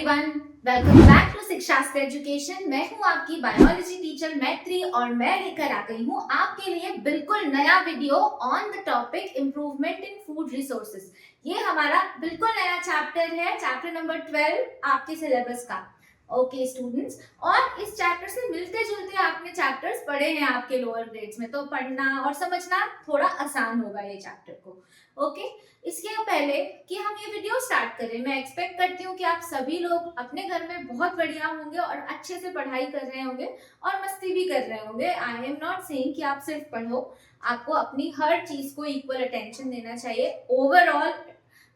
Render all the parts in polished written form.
Everyone, welcome back to Shikshastra education. मैं हूं आपकी बायोलॉजी टीचर मैत्री और मैं लेकर आ गई हूं आपके लिए बिल्कुल नया video on the topic improvement in food resources. ये हमारा बिल्कुल नया चैप्टर है, चैप्टर नंबर 12 आपके सिलेबस का। ओके स्टूडेंट्स, और इस चैप्टर से मिलते जुलते आपने चैप्टर्स पढ़े हैं आपके लोअर ग्रेड्स में, तो पढ़ना और समझना थोड़ा आसान होगा ये चैप्टर को। ओके, इसके पहले कि हम ये वीडियो स्टार्ट करें, मैं एक्सपेक्ट करती हूँ कि आप सभी लोग अपने घर में बहुत बढ़िया होंगे और अच्छे से पढ़ाई कर रहे होंगे और मस्ती भी कर रहे होंगे। आई एम नॉट सेइंग कि आप सिर्फ पढ़ो, आपको अपनी हर चीज को इक्वल अटेंशन देना चाहिए। ओवरऑल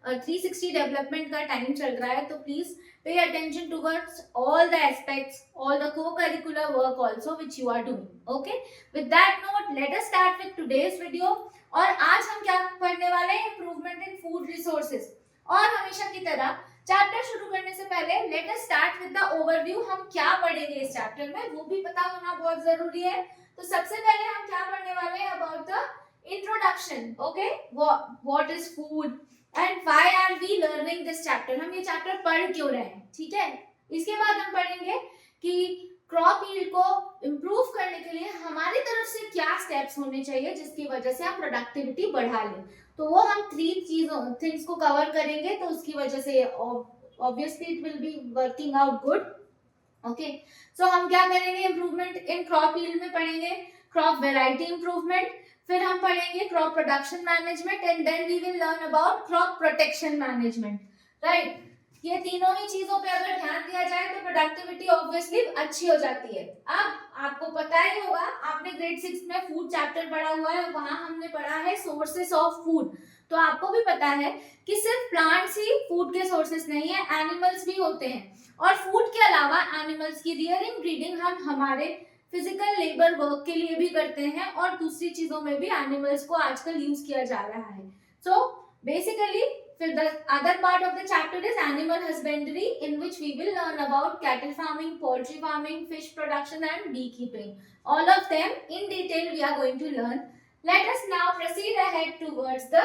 360 डेवलपमेंट का टाइम चल रहा है, तो please pay attention towards all the aspects, all the co-curricular work also which you are doing. Okay, with that note, let us start with today's video. और आज हम क्या पढ़ने वाले हैं? Improvement in food resources. और हमेशा की तरह चैप्टर शुरू करने से पहले let us start with the overview. हम क्या पढ़ेंगे इस चैप्टर में वो भी पता होना बहुत जरूरी है। तो सबसे पहले हम क्या पढ़ने वाले हैं? About the introduction. Okay, what is food and why are we learning this chapter. हम ये चैप्टर पढ़ क्यों रहे हैं, ठीक है। इसके बाद हम पढ़ेंगे कि क्रॉप यील्ड को इम्प्रूव करने के लिए हमारी तरफ से क्या स्टेप्स होने चाहिए जिसकी वजह से हम प्रोडक्टिविटी बढ़ा लें। तो वो हम थिंग्स को कवर करेंगे, तो उसकी वजह से obviously it will be working out good. Okay, so हम क्या करेंगे? इम्प्रूवमेंट इन क्रॉप यील्ड में पढ़ेंगे क्रॉप वेराइटी इम्प्रूवमेंट, फिर हम पढ़ेंगे crop production management and then we will learn about crop protection management. Right, ये तीनों ही चीजों पे अगर ध्यान दिया जाए तो प्रोडक्टिविटी ऑब्वियसली अच्छी हो जाती है। अब आपको पता ही होगा, आपने ग्रेड 6 में फूड चैप्टर पढ़ा हुआ है, वहां हमने पढ़ा है सोर्सेस ऑफ फूड। तो आपको भी पता है कि सिर्फ प्लांट्स ही फूड के सोर्सेस नहीं है, एनिमल्स भी होते हैं। और फूड के अलावा एनिमल्स की रियरिंग ब्रीडिंग हम हमारे फिजिकल लेबर वर्क के लिए भी करते हैं, और दूसरी चीजों में भी एनिमल्स को आजकल यूज किया जा रहा है। सो बेसिकली फिर the other part of the chapter is animal husbandry, in which we will learn about cattle farming, poultry farming, fish production and beekeeping. All of them in detail we are going to learn. Let us now proceed ahead towards the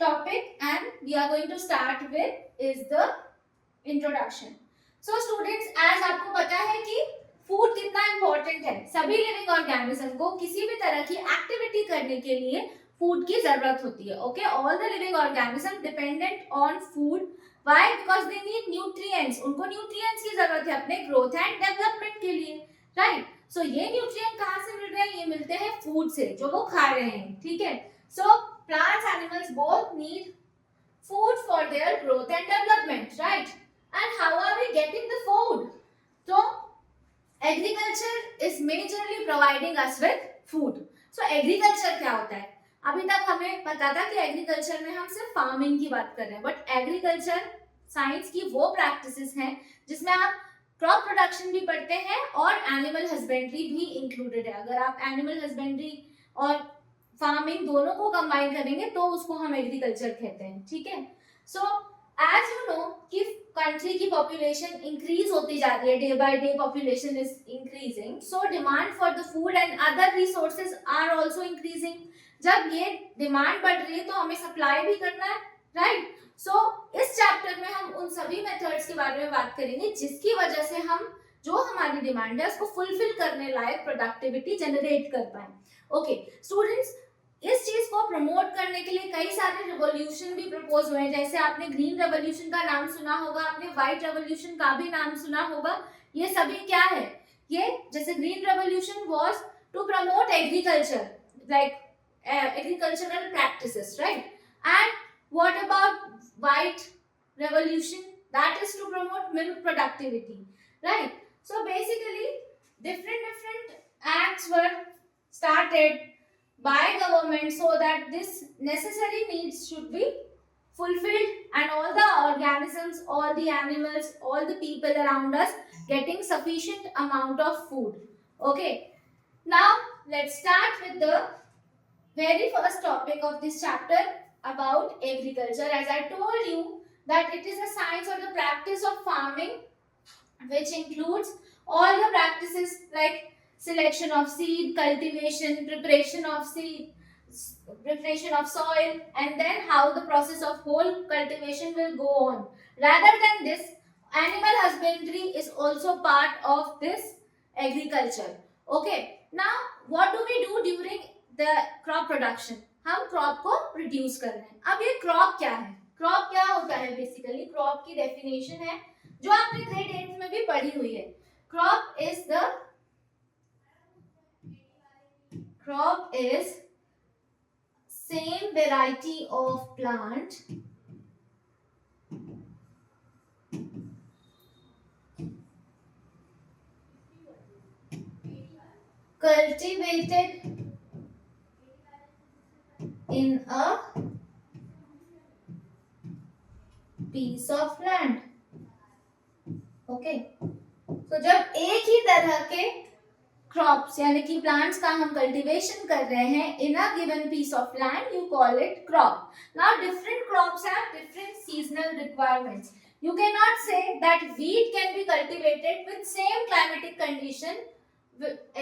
topic and we are going to start with is the introduction. So students, as आपको पता है कि food कितना important है, सभी living organism को किसी भी तरह की एक्टिविटी करने के लिए फूड की जरूरत होती है। Okay, all the living organism dependent on food. Why? Because they need nutrients. उनको न्यूट्रिएंट्स की जरूरत है अपने ग्रोथ एंड डेवलपमेंट के लिए। राइट, सो ये न्यूट्रिएंट कहाँ से मिल रहे हैं? ये मिलते हैं फूड से, जो वो खा रहे हैं। ठीक है, so plants animals both need food for their growth and development. Right, and how are we getting the food? तो agriculture is majorly providing us with food. So agriculture क्या होता है? अभी तक हमें पता था कि एग्रीकल्चर में हम सिर्फ फार्मिंग की बात कर रहे हैं, बट एग्रीकल्चर साइंस की वो प्रैक्टिसेस हैं जिसमें आप क्रॉप प्रोडक्शन भी पढ़ते हैं और एनिमल हस्बेंड्री भी इंक्लूडेड है। अगर आप एनिमल हस्बेंड्री और फार्मिंग दोनों को कंबाइन करेंगे तो उसको हम एग्रीकल्चर कहते हैं। ठीक है, सो एज यू नो कि कंट्री की पॉपुलेशन इंक्रीज होती जा रही है, day by day population is increasing, so demand for the food and other resources are also increasing. जब ये डिमांड बढ़ रही है तो हमें सप्लाई भी करना है। राइट, सो इस चैप्टर में हम उन सभी मेथड्स के बारे में बात करेंगे जिसकी वजह से हम जो हमारी डिमांड है उसको फुलफिल करने लायक प्रोडक्टिविटी जनरेट कर पाए। ओके स्टूडेंट्स, इस चीज को प्रमोट करने के लिए कई सारे रिवॉल्यूशन भी प्रपोज हुए हैं। जैसे आपने ग्रीन रेवोल्यूशन का नाम सुना होगा, आपने व्हाइट रेवोल्यूशन का भी नाम सुना होगा। ये सभी क्या है? ये जैसे green revolution was to promote agriculture, like agricultural practices, right? And what about white revolution? That is to promote milk productivity, right? So basically different acts were started by government so that this necessary needs should be fulfilled and all the organisms, all the animals, all the people around us getting sufficient amount of food. Okay, now let's start with the very first topic of this chapter about agriculture. As I told you that it is a science or the practice of farming which includes all the practices like selection of seed, cultivation, preparation of seed, preparation of soil, and then how the process of whole cultivation will go on. Rather than this, Animal husbandry is also part of this agriculture. Okay, now what do we do during the crop production? हम crop को produce कर रहे हैं. अब ये crop क्या है? Crop क्या होता है? बेसिकली क्रॉप की डेफिनेशन है जो आपने ग्रेड 8 में भी पढ़ी हुई है. Crop is same variety of plant cultivated in a piece of land. Okay. तो जब एक ही तरह के क्रॉप्स यानी कि प्लांट्स का हम कल्टीवेशन कर रहे हैं in a given piece of land, you call it crop. Now different crops have different seasonal requirements. You cannot say that wheat can be cultivated with same climatic condition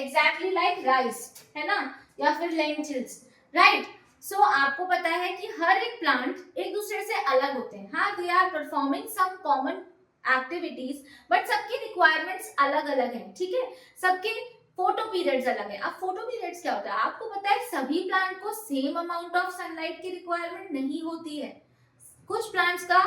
exactly like rice, है ना, या फिर lentils, right? So आपको पता है कि हर एक plant एक दूसरे से अलग होते हैं. हाँ, they are performing some common activities, but सबकी requirements अलग अलग हैं. ठीक है, सबके फोटो पीरियड्स अलग है. अब फोटो पीरियड्स क्या होता है? आपको पता है सभी प्लांट को सेम अमाउंट ऑफ सनलाइट की रिक्वायरमेंट नहीं होती है. कुछ प्लांट्स का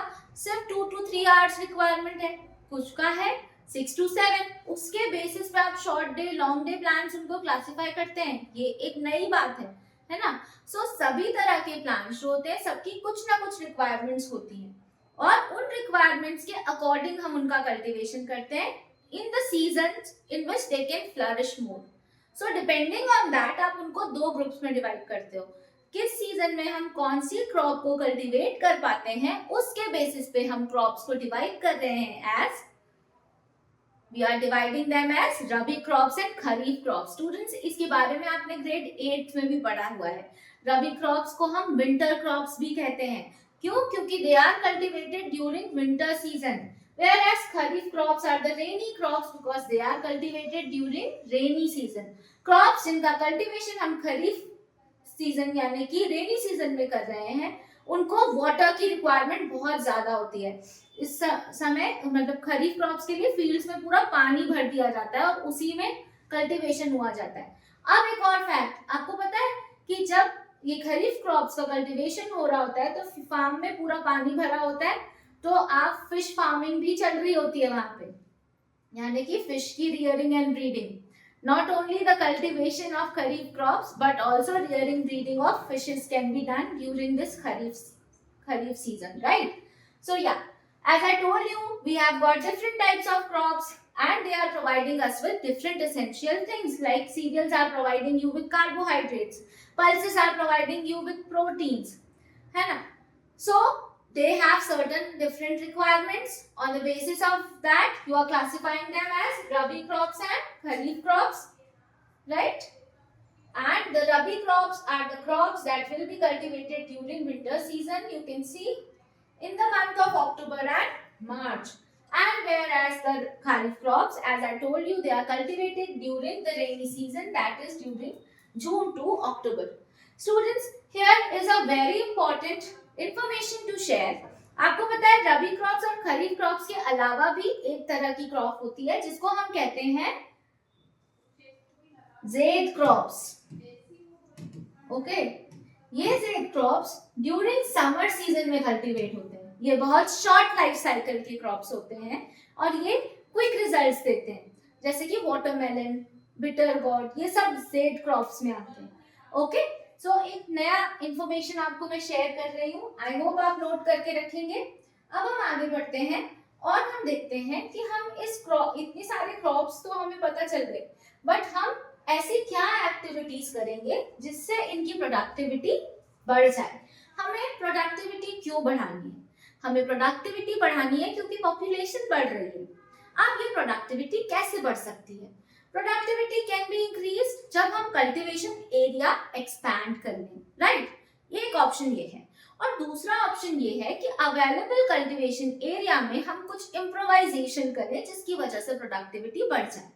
सिर्फ 2 to 3 आवर्स रिक्वायरमेंट है, कुछ का है 6 to 7. उसके बेसिस पे आप short day, long day plants उनको क्लासिफाई करते हैं. ये एक नई बात है ना. सो सभी तरह के प्लांट्स जो होते हैं सबकी कुछ ना कुछ रिक्वायरमेंट्स होती हैं और उन रिक्वायरमेंट्स के अकॉर्डिंग हम उनका कल्टीवेशन करते हैं in the seasons in which they can flourish more. So depending on that आप उनको दो ग्रुप्स में डिवाइड करते हो. किस सीजन में हम कौन सी क्रॉप को कल्टीवेट कर पाते हैं उसके बेसिस पे हम क्रॉप्स को डिवाइड कर रहे हैं as we are dividing them as rabi crops and kharif crops. Students, इसके बारे में आपने ग्रेड 8 में भी पढ़ा हुआ है. रबी क्रॉप्स को हम विंटर क्रॉप्स भी कहते हैं. क्यों? क्योंकि they are cultivated during winter season, whereas kharif crops are the rainy crops because they are cultivated during rainy season. Crops जिनका cultivation हम खरीफ सीजन यानी कि रेनी सीजन में कर रहे हैं उनको वाटर की रिक्वायरमेंट बहुत ज्यादा होती है. इस समय मतलब खरीफ क्रॉप्स के लिए फील्ड्स में पूरा पानी भर दिया जाता है और उसी में कल्टीवेशन हुआ जाता है. अब एक और फैक्ट आपको पता है कि जब ये खरीफ क्रॉप्स का कल्टीवेशन हो रहा होता है तो फार्म में पूरा पानी भरा होता है, तो आप फिश फार्मिंग भी चल रही होती है वहां पे, यानी कि फिश की rearing and breeding. Not only the cultivation of kharif crops but also rearing breeding of fishes can be done during this kharif season, right? So yeah, as I told you, we have got different types of crops and they are providing us with different essential things, like cereals are providing you with carbohydrates, pulses are providing you with proteins, है ना? So they have certain different requirements. On the basis of that, you are classifying them as rabi crops and kharif crops, right? And the rabi crops are the crops that will be cultivated during winter season. You can see in the month of October and March. And whereas the kharif crops, as I told you, they are cultivated during the rainy season, that is during June to October. Students, here is a very important information to share. आपको पता है रबी crops और खरीफ crops के अलावा भी एक तरह की क्रॉप होती है जिसको हम कहते हैं ज़ेद क्रॉप्स. ओके, ये ज़ेद क्रॉप्स ड्यूरिंग समर सीजन में कल्टीवेट होते हैं. ये बहुत शॉर्ट लाइफ साइकिल के क्रॉप्स होते हैं और ये क्विक रिजल्ट्स देते हैं, जैसे कि वाटरमेलन, बिटर गॉर्ड, ये सब ज़ेद क्रॉप्स में आते हैं. ओके, सो एक नया इंफॉर्मेशन आपको मैं शेयर कर रही हूँ. आई होप आप नोट करके रखेंगे. अब हम आगे बढ़ते हैं और हम देखते हैं कि हम इतनी सारे क्रॉप्स तो हमें पता चल गए, बट हम ऐसी क्या एक्टिविटीज करेंगे जिससे इनकी प्रोडक्टिविटी बढ़ जाए. हमें प्रोडक्टिविटी क्यों बढ़ानी है? हमें प्रोडक्टिविटी बढ़ानी है क्योंकि पॉपुलेशन बढ़ रही है. अब ये प्रोडक्टिविटी कैसे बढ़ सकती है? प्रोडक्टिविटी कैन बी इंक्रीज्ड जब हम कल्टीवेशन एरिया एक्सपैंड कर लें, राइट? एक ऑप्शन ये है. और दूसरा ऑप्शन ये है कि अवेलेबल कल्टीवेशन एरिया में हम कुछ इम्प्रोवाइजेशन करें जिसकी वजह से प्रोडक्टिविटी बढ़ जाए.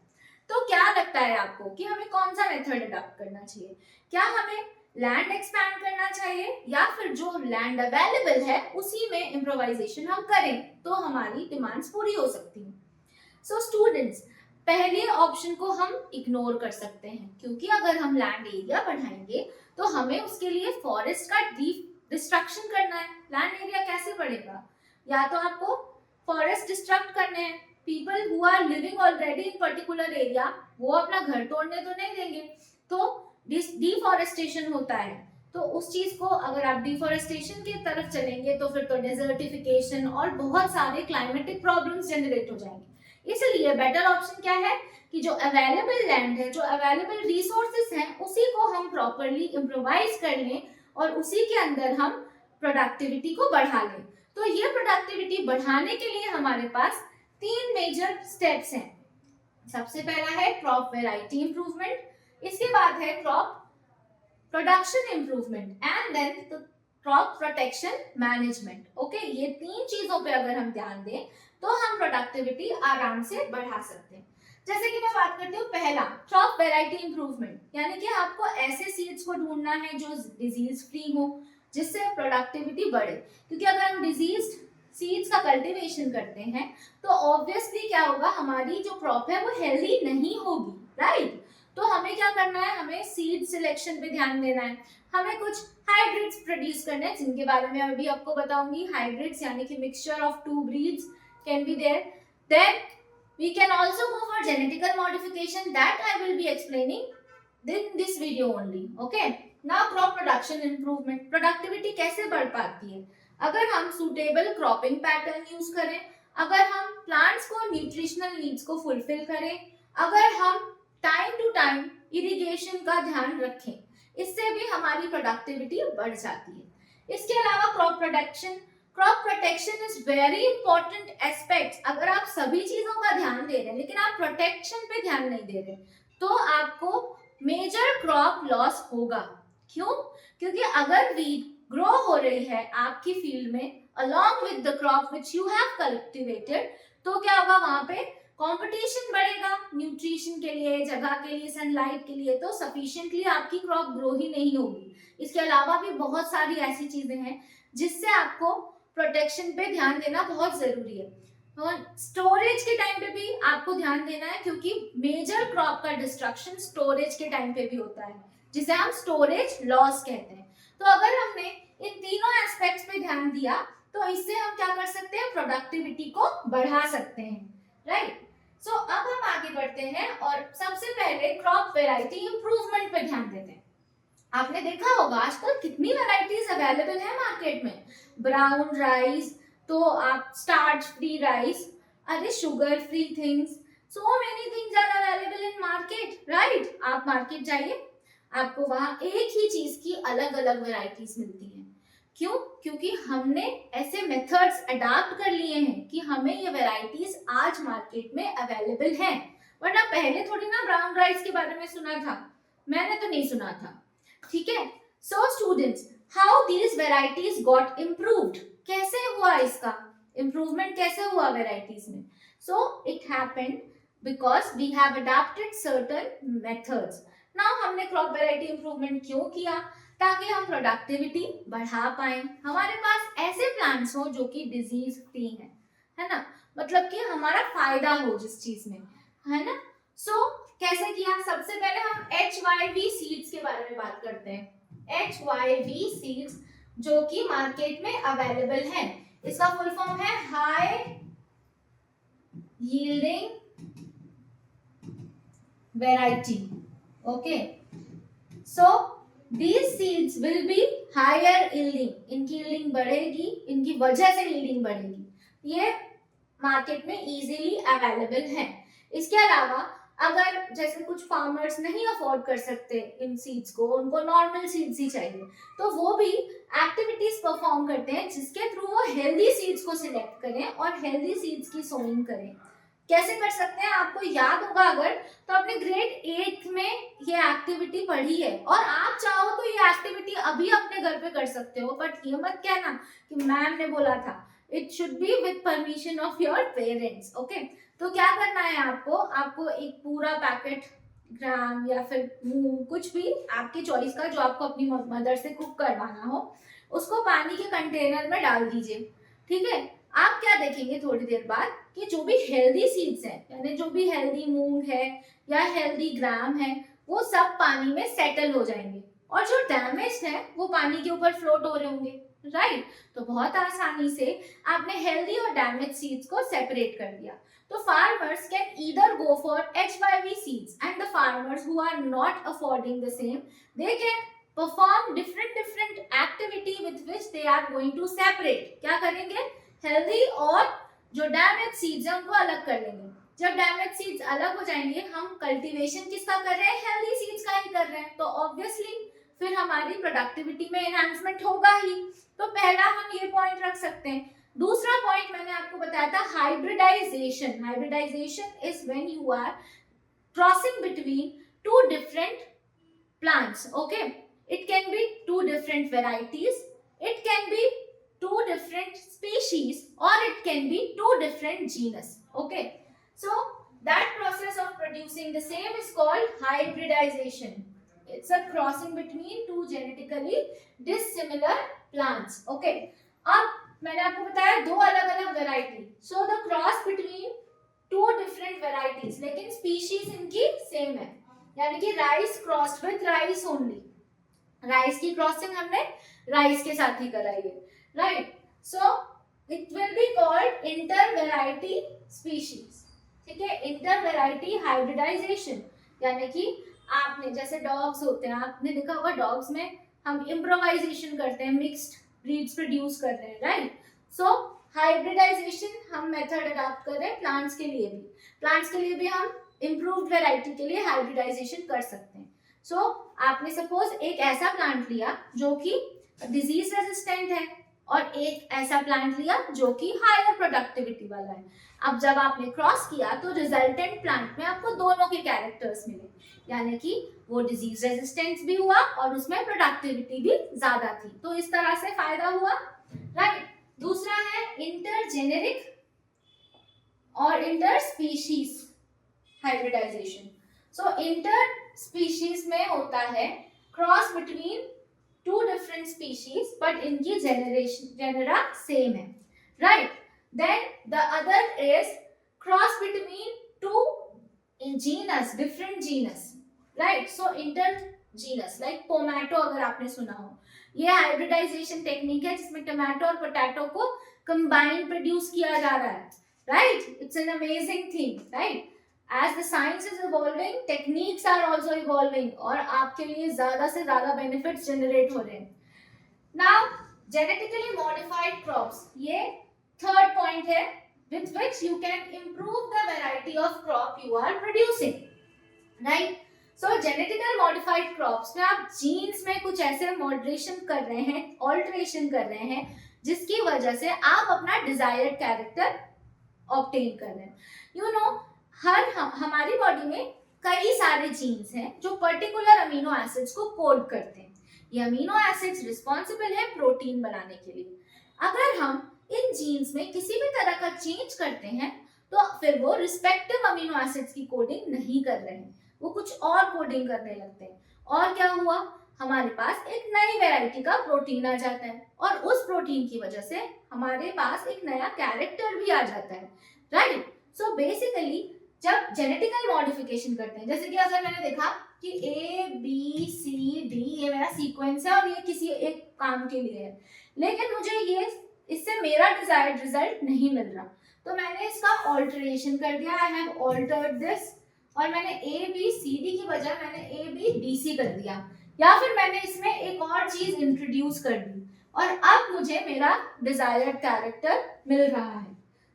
तो क्या लगता है आपको कि हमें कौन सा मेथड अडॉप्ट करना चाहिए? क्या हमें लैंड एक्सपैंड करना चाहिए या फिर जो लैंड अवेलेबल है उसी में इम्प्रोवाइजेशन हम करें तो हमारी डिमांड्स पूरी हो सकती हैं। सो स्टूडेंट्स, पहले ऑप्शन को हम इग्नोर कर सकते हैं क्योंकि अगर हम लैंड एरिया बढ़ाएंगे तो हमें उसके लिए फॉरेस्ट का डिस्ट्रक्शन करना है। लैंड एरिया कैसे बढ़ेगा? या तो आपको फॉरेस्ट डिस्ट्रक्ट करने हैं। People who are living already in particular area वो अपना घर तोड़ने तो नहीं देंगे, तो डिफॉरेस्टेशन होता है। तो उस चीज को अगर आप डिफॉरेस्टेशन की तरफ चलेंगे तो फिर तो डेजर्टिफिकेशन और बहुत सारे क्लाइमेटिक प्रॉब्लम्स जनरेट हो जाएंगे। इसलिए बेटर ऑप्शन क्या है कि जो अवेलेबल लैंड है, जो अवेलेबल रिसोर्सेज हैं, उसी को हम प्रॉपरली इम्प्रोवाइज कर लें और उसी के अंदर हम प्रोडक्टिविटी को बढ़ा लें। तो ये प्रोडक्टिविटी बढ़ाने के लिए हमारे पास 3 मेजर स्टेप्स हैं। सबसे पहला है क्रॉप वेराइटी इंप्रूवमेंट, इसके बाद है crop production improvement and then crop protection management. Okay, ये 3 चीजों पे अगर हम ध्यान दें तो हम प्रोडक्टिविटी आराम से बढ़ा सकते हैं। जैसे कि मैं बात करती हूँ पहला क्रॉप वेराइटी इंप्रूवमेंट, यानी कि आपको ऐसे सीड्स को ढूंढना है जो डिजीज फ्री हो, जिससे प्रोडक्टिविटी बढ़े। क्योंकि अगर हम डिजीज सीड्स का कल्टीवेशन करते हैं तो ऑब्वियसली क्या होगा, हमारी जो क्रॉप है वो हेल्दी नहीं होगी, राइट? तो हमें क्या करना है, हमें सीड सिलेक्शन पे ध्यान देना है। हमें कुछ हाइब्रिड्स प्रोड्यूस करने हैं जिनके बारे में अभी आपको बताऊंगी। हाइब्रिड्स यानी कि mixture of 2 breeds can be there. Then we can also go for genetical modification that I will be explaining in this video only. Okay, now crop production improvement, productivity कैसे बढ़ पाती है? अगर हम suitable cropping pattern यूज करें, अगर हम plants को nutritional needs को fulfill करें, अगर हम टाइम टू टाइम इरिगेशन का ध्यान रखें, इससे भी हमारी प्रोडक्टिविटी बढ़ जाती है। इसके अलावा crop protection is very important aspect. अगर आप सभी चीजों का ध्यान दे रहे हैं लेकिन आप प्रोटेक्शन पे ध्यान नहीं दे रहे तो आपको मेजर क्रॉप लॉस होगा। क्यों? क्योंकि अगर वीड ग्रो हो रही है आपकी फील्ड में along with the crop which you have cultivated, तो क्या होगा, वहां पे कंपटीशन बढ़ेगा न्यूट्रिशन के लिए, जगह के लिए, सनलाइट के लिए, तो सफिशिएंटली आपकी क्रॉप ग्रो ही नहीं होगी। इसके अलावा भी बहुत सारी ऐसी चीजें हैं जिससे आपको प्रोटेक्शन पे ध्यान देना बहुत जरूरी है। और स्टोरेज के टाइम पे भी आपको ध्यान देना है क्योंकि मेजर क्रॉप का डिस्ट्रक्शन स्टोरेज के टाइम पे भी होता है, जिसे हम स्टोरेज लॉस कहते हैं। तो अगर हमने इन तीनों एस्पेक्ट्स पे ध्यान दिया तो इससे हम क्या कर सकते हैं, प्रोडक्टिविटी को बढ़ा सकते हैं, राइट? सो अब हम आगे बढ़ते हैं और सबसे पहले क्रॉप वेराइटी इंप्रूवमेंट पे ध्यान देते हैं। आपने देखा होगा आजकल कितनी वैरायटीज अवेलेबल है मार्केट में। ब्राउन राइस, तो आप स्टार्च फ्री राइस, अरे sugar free things, so many things are available in market, right? आप मार्केट जाइए, आपको वहां एक ही चीज की अलग अलग वैरायटीज मिलती हैं। क्यों? क्योंकि हमने ऐसे मेथड्स अडॉप्ट कर लिए हैं कि हमें ये वैरायटीज आज मार्केट में अवेलेबल हैं, वरना पहले थोड़ी ना ब्राउन राइस के बारे में सुना था, मैंने तो नहीं सुना था, ठीक है? So students, how these varieties got improved, कैसे हुआ इसका इम्प्रूवमेंट, कैसे हुआ वेराइटीज में? So it happened because we have adopted certain methods. Now हमने क्रॉप वेराइटी इंप्रूवमेंट क्यों किया? ताकि हम प्रोडक्टिविटी बढ़ा पाए, हमारे पास ऐसे प्लांट्स हो जो कि डिजीज फ्री हैं, है ना? मतलब कि हमारा फायदा हो जिस चीज में, है ना? सो कैसे किया? सबसे पहले हम HYV सीड्स के बारे में बात करते हैं। HYV सीड्स जो कि मार्केट में अवेलेबल हैं, इसका फुल फॉर्म है high yielding variety. Okay, so these seeds will be higher yielding, इनकी yielding बढ़ेगी, इनकी वजह से yielding बढ़ेगी, ये मार्केट में इजीली अवेलेबल है। इसके अलावा अगर जैसे कुछ फार्मर्स नहीं अफोर्ड कर सकते इन सीड्स को, उनको नॉर्मल सीड्स ही चाहिए, तो वो भी एक्टिविटीज परफॉर्म करते हैं जिसके थ्रू वो हेल्दी सीड्स को सिलेक्ट करें और हेल्दी सीड्स की सोइंग करें। कैसे कर सकते हैं? आपको याद होगा अगर तो आपने ग्रेड 8 में ये एक्टिविटी पढ़ी है और आप चाहो तो ये एक्टिविटी अभी अपने घर पे कर सकते हो, बट ये मत कहना कि मैम ने बोला था, it should be with permission of your parents. Okay, तो क्या करना है आपको एक पूरा पैकेट ग्राम या फिर मूंग, कुछ भी आपकी चॉइस का जो आपको अपनी मदर से कुक करवाना हो, उसको पानी के कंटेनर में डाल दीजिए। ठीक है, आप क्या देखेंगे थोड़ी देर बाद कि जो भी हेल्दी सीड्स हैं, यानी जो भी हेल्दी मूंग है या हेल्दी ग्राम है, वो सब पानी में सेटल हो जाएंगे और जो डैमेज है वो पानी के ऊपर फ्लोट हो रहे होंगे। राइट, तो बहुत आसानी से आपने हेल्दी और डैमेज सीड्स को सेपरेट कर दिया। So farmers can either go for HYV seeds, and the farmers who are not affording the same, they can perform different activity with which they are going to separate. क्या करेंगे? Healthy और जो damaged seeds हैं उनको अलग कर लेंगे। जब damaged seeds अलग हो जाएंगे, हम cultivation किसका कर रहे हैं? Healthy seeds का ही कर रहे हैं, तो obviously फिर हमारी productivity में enhancement होगा ही। तो पहला हम ये point रख सकते हैं। दूसरा पॉइंट मैंने आपको बताया था hybridization. Hybridization is when you are crossing between two different plants. Okay, it can be two different varieties, it can be two different species, or it can be two different genus. Okay, so that process of producing the same is called hybridization. It's a crossing between two genetically dissimilar plants. Okay, अब मैंने आपको बताया दो अलग अलग variety, so the cross between two different varieties, लेकिन species इनकी same है, यानी कि rice crossed with rice only. Rice की क्रॉसिंग हमने राइस के साथ ही कराई है। Right, so it will be called inter variety species. ठीक है, इंटर वेराइटी हाइब्रिडाइजेशन, यानी कि आपने जैसे डॉग्स होते हैं, आपने देखा होगा डॉग्स में हम इम्प्रोवाइजेशन करते हैं, मिक्स्ड ब्रीड्स प्रोड्यूस कर रहे हैं। राइट, सो हाइब्रिडाइजेशन हम मेथड अडॉप्ट कर रहे हैं प्लांट्स के लिए भी। प्लांट्स के लिए भी हम इम्प्रूव्ड वैरायटी के लिए हाइब्रिडाइजेशन कर सकते हैं। सो आपने सपोज एक ऐसा प्लांट लिया जो कि डिजीज रेजिस्टेंट है और एक ऐसा प्लांट लिया जो कि हायर प्रोडक्टिविटी वाला है। अब जब आपने क्रॉस किया तो रिजल्टेंट प्लांट में आपको दोनों के कैरेक्टर्स मिले, यानी कि वो डिजीज रेजिस्टेंस भी हुआ और उसमें प्रोडक्टिविटी भी ज्यादा थी, तो इस तरह से फायदा हुआ। राइट, दूसरा है इंटरजेनेरिक और inter species hybridization. So inter species में होता है cross between two different species but इनकी जेनेरा सेम है। Right, then the other is cross between two genus, different genus. Right, so inter genus like pomato, अगर आपने सुना हो, ये हाइब्रिडाइजेशन टेक्निक है जिसमें टोमेटो और पोटैटो को कंबाइन प्रोड्यूस किया जा रहा है। Right, it's an amazing thing. Right, as the science is evolving, techniques are also evolving और आपके लिए ज्यादा से ज्यादा benefits generate हो रहे हैं। Now, genetically modified crops, ये third point है with which you can improve the variety of crop you are producing. Right? So, genetically modified crops में आप genes में कुछ ऐसे moderation कर रहे हैं, alteration कर रहे हैं, जिसकी वजह से आप अपना desired character obtain कर रहे हैं। You know, हमारी बॉडी में कई सारे जीन्स हैं जो पर्टिकुलर अमीनो एसिड्स को कोड करते हैं। ये अमीनो एसिड्स रिस्पॉन्सिबल है प्रोटीन बनाने के लिए। अगर हम इन जीन्स में किसी भी तरह का चेंज करते हैं तो फिर वो रिस्पेक्टिव अमीनो एसिड्स की कोडिंग नहीं कर रहे हैं, वो कुछ और कोडिंग करने लगते हैं। और क्या हुआ, हमारे पास एक नई वैरायटी का प्रोटीन आ जाता है और उस प्रोटीन की वजह से हमारे पास एक नया कैरेक्टर भी आ जाता है। राइट, सो बेसिकली जब जेनेटिकल मॉडिफिकेशन करते हैं, जैसे कि अगर मैंने देखा कि A B C D ये मेरा सीक्वेंस है और ये किसी एक काम के लिए है, लेकिन मुझे ये इससे मेरा डिजायर्ड रिजल्ट नहीं मिल रहा, तो मैंने इसका ऑल्टरेशन कर दिया। आई हैव ऑल्टर्ड दिस और मैंने A B C D की बजाय मैंने A B D C कर दिया, या फिर मैंने इसमें एक और चीज इंट्रोड्यूस कर दी और अब मुझे मेरा डिजायर्ड कैरेक्टर मिल रहा है।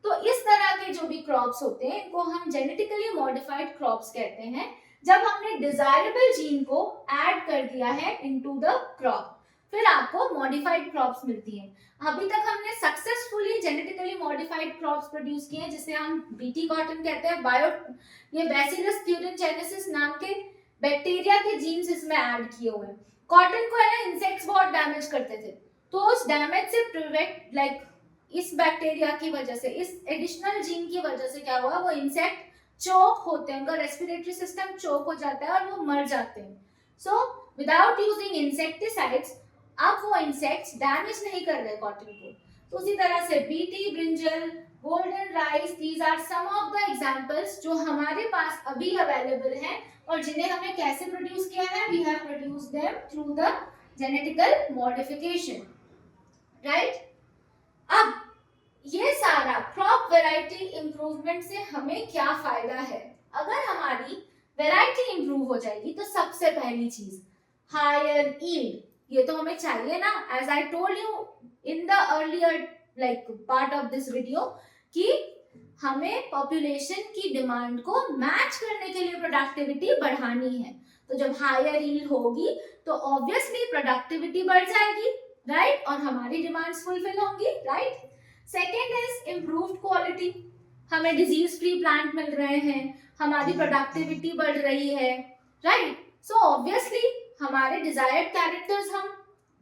तो इस तरह के जो भी क्रॉप्स होते हैं इनको हम जेनेटिकली मॉडिफाइड क्रॉप्स कहते हैं, जब हमने डिजायरेबल जीन को ऐड कर दिया है इनटू द क्रॉप, फिर आपको मॉडिफाइड क्रॉप्स मिलती हैं। अभी तक हमने successfully genetically modified crops produce किए हैं जिसे हम बीटी कॉटन कहते हैं। ये बैसिलस thuringiensis नाम के बैक्टीरिया के जीन्स इसमें ऐड किए हुए हैं। कॉटन को है ना इंसेक्ट्स बहुत डैमेज करते थे, तो उस डैमेज से प्रिवेंट इस बैक्टीरिया की वजह से, इस एडिशनल जीन की वजह से क्या हुआ, वो इंसेक्ट चोक होते हैं, उनका रेस्पिरेटरी सिस्टम चोक हो जाता है और वो मर जाते हैं. सो विदाउट यूजिंग इंसेक्टिसाइड्स अब वो इंसेक्ट्स डैमेज नहीं कर रहे कॉटन को. तो उसी तरह से BT, brinjal, golden rice, these are some of the examples जो हमारे पास अभी अवेलेबल हैं और जिन्हें हमने कैसे प्रोड्यूस किया है. We have produced them through the genetical modification, right. अब ये सारा क्रॉप वैरायटी इंप्रूवमेंट से हमें क्या फायदा है. अगर हमारी वैरायटी इंप्रूव हो जाएगी तो सबसे पहली चीज हायर यील्ड. ये तो हमें चाहिए ना. As I told you in the earlier like part of this video कि हमें पॉपुलेशन की डिमांड को मैच करने के लिए प्रोडक्टिविटी बढ़ानी है. तो जब हायर यील्ड होगी तो ऑब्वियसली प्रोडक्टिविटी बढ़ जाएगी, राइट, और हमारी डिमांड्स फुलफिल होंगी, right. Second is improved quality. हमें डिजीज फ्री प्लांट मिल रहे हैं, हमारी प्रोडक्टिविटी बढ़ रही है, राइट. सो ऑब्वियसली हमारे डिजायर्ड कैरेक्टर्स हम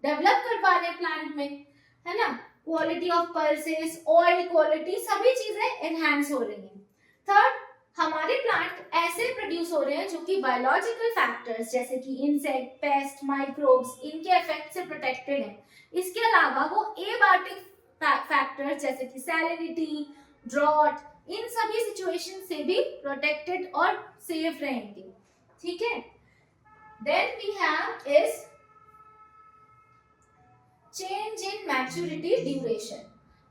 डेवलप कर पा रहे हैं प्लांट में, है ना. Quality of pulses, oil quality, सभी चीजें एनहांस हो रही हैं. थर्ड, हमारे प्लांट ऐसे प्रोड्यूस हो रहे हैं जो कि बायोलॉजिकल फैक्टर्स जैसे कि इंसेक्ट, पेस्ट, माइक्रोब्स, इनके इफेक्ट से प्रोटेक्टेड हैं. इसके अलावा वो एबायोटिक फैक्टर्स जैसे कि सैलिनिटी, ड्रॉट, इन सभी सिचुएशन से भी प्रोटेक्टेड और सेफ रहेंगे, ठीक है. Then we have is change in maturity duration.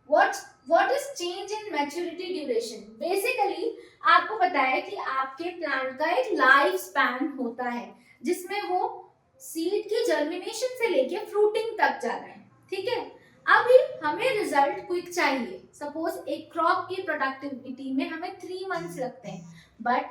What is change in maturity duration? Basically आपको पता है कि आपके प्लांट का एक लाइफ स्पैन होता है जिसमें वो सीड की जर्मिनेशन से लेके फ्रूटिंग तक जा रहा है, ठीक है. अभी हमें रिजल्ट क्विक चाहिए. सपोज एक क्रॉप की प्रोडक्टिविटी में हमें 3 months लगते हैं, but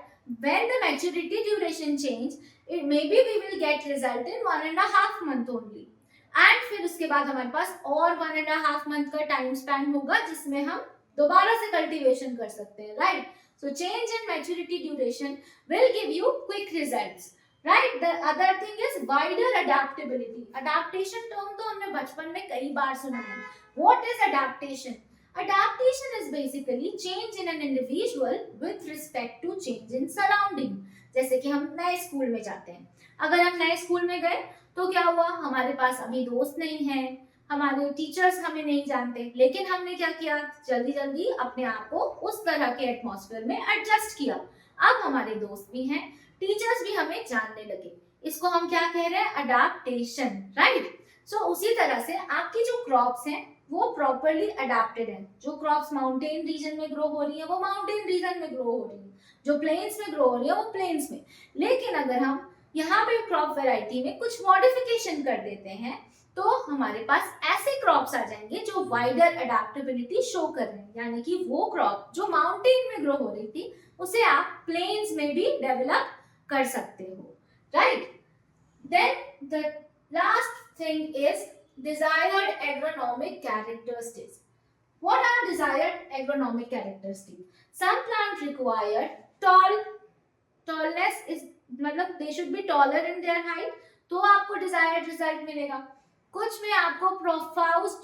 when the maturity duration change, it maybe we will get result in 1.5 month only. And फिर उसके बाद हमारे पास और 1.5 month का टाइम स्पैन होगा जिसमें हम दोबारा से कल्टीवेशन कर सकते हैं, right. So change in maturity duration will give you quick results, right. The other thing is wider adaptability. Adaptation term तो हमने बचपन में कई बार सुना है. What is adaptation? Adaptation is basically change in an individual with respect to change in surrounding. जैसे कि हम नए स्कूल में जाते हैं. अगर हम नए स्कूल में गए तो क्या हुआ, हमारे पास अभी दोस्त नहीं है, हमारे टीचर्स हमें नहीं जानते, लेकिन हमने क्या किया, जल्दी जल्दी अपने आप को उस तरह के एटमॉस्फेयर में एडजस्ट किया. अब हमारे दोस्त भी हैं, टीचर्स भी हमें जानने लगे. इसको हम क्या कह रहे हैं, अडैप्टेशन, राइट. सो उसी तरह से आपकी जो क्रॉप्स हैं वो प्रॉपरली अडेप्टेड हैं. जो क्रॉप्स माउंटेन रीजन में ग्रो हो रही है वो माउंटेन रीजन में ग्रो हो रही है, जो प्लेन्स में ग्रो हो रही है वो प्लेन्स में. लेकिन अगर हम यहाँ पे क्रॉप वैरायटी में कुछ मॉडिफिकेशन कर देते हैं तो हमारे पास ऐसे क्रॉप्स आ जाएंगे जो वाइडर अडेप्टेबिलिटी शो कर रहे हैं. यानी कि वो क्रॉप जो माउंटेन में ग्रो हो रही थी उसे आप प्लेन्स में भी डेवलप कर सकते हो, right. Then the last thing is desired agronomic characteristics. What are desired agronomic characteristics? Some plants require tallness is मतलब they should be taller in their height, तो आपको desired result मिलेगा. कुछ में आपको profuse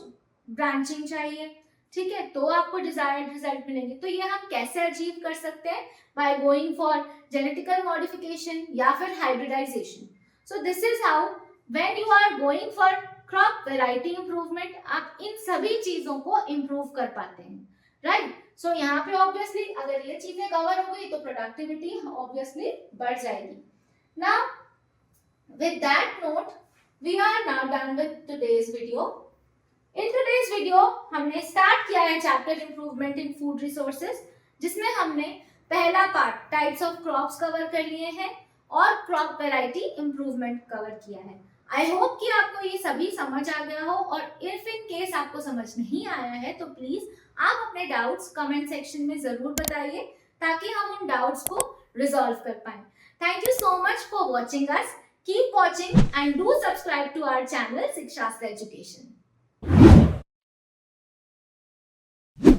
branching चाहिए, ठीक है, तो आपको desired result मिलेंगे. तो ये हम कैसे achieve कर सकते हैं? By going for genetical modification या फिर hybridization. So this is how when you are going for crop variety improvement आप इन सभी चीजों को इंप्रूव कर पाते हैं, राइट. सो यहाँ पे ऑब्वियसली अगर ये चीजें कवर हो गई तो प्रोडक्टिविटी ऑब्वियसली बढ़ जाएगी. Now with that note we are now done with today's video. In today's video हमने स्टार्ट किया है chapter improvement in food resources, जिसमें हमने पहला part types of crops cover कर लिए हैं और क्रॉप वैरायटी इंप्रूवमेंट कवर किया है. आई होप कि आपको ये सभी समझ आ गया हो, और इफ इन केस आपको समझ नहीं आया है तो प्लीज आप अपने डाउट्स कमेंट सेक्शन में जरूर बताइए ताकि हम उन डाउट्स को रिजॉल्व कर पाए. Thank you so much for watching us. Keep watching and do subscribe to our channel Shikshastra education.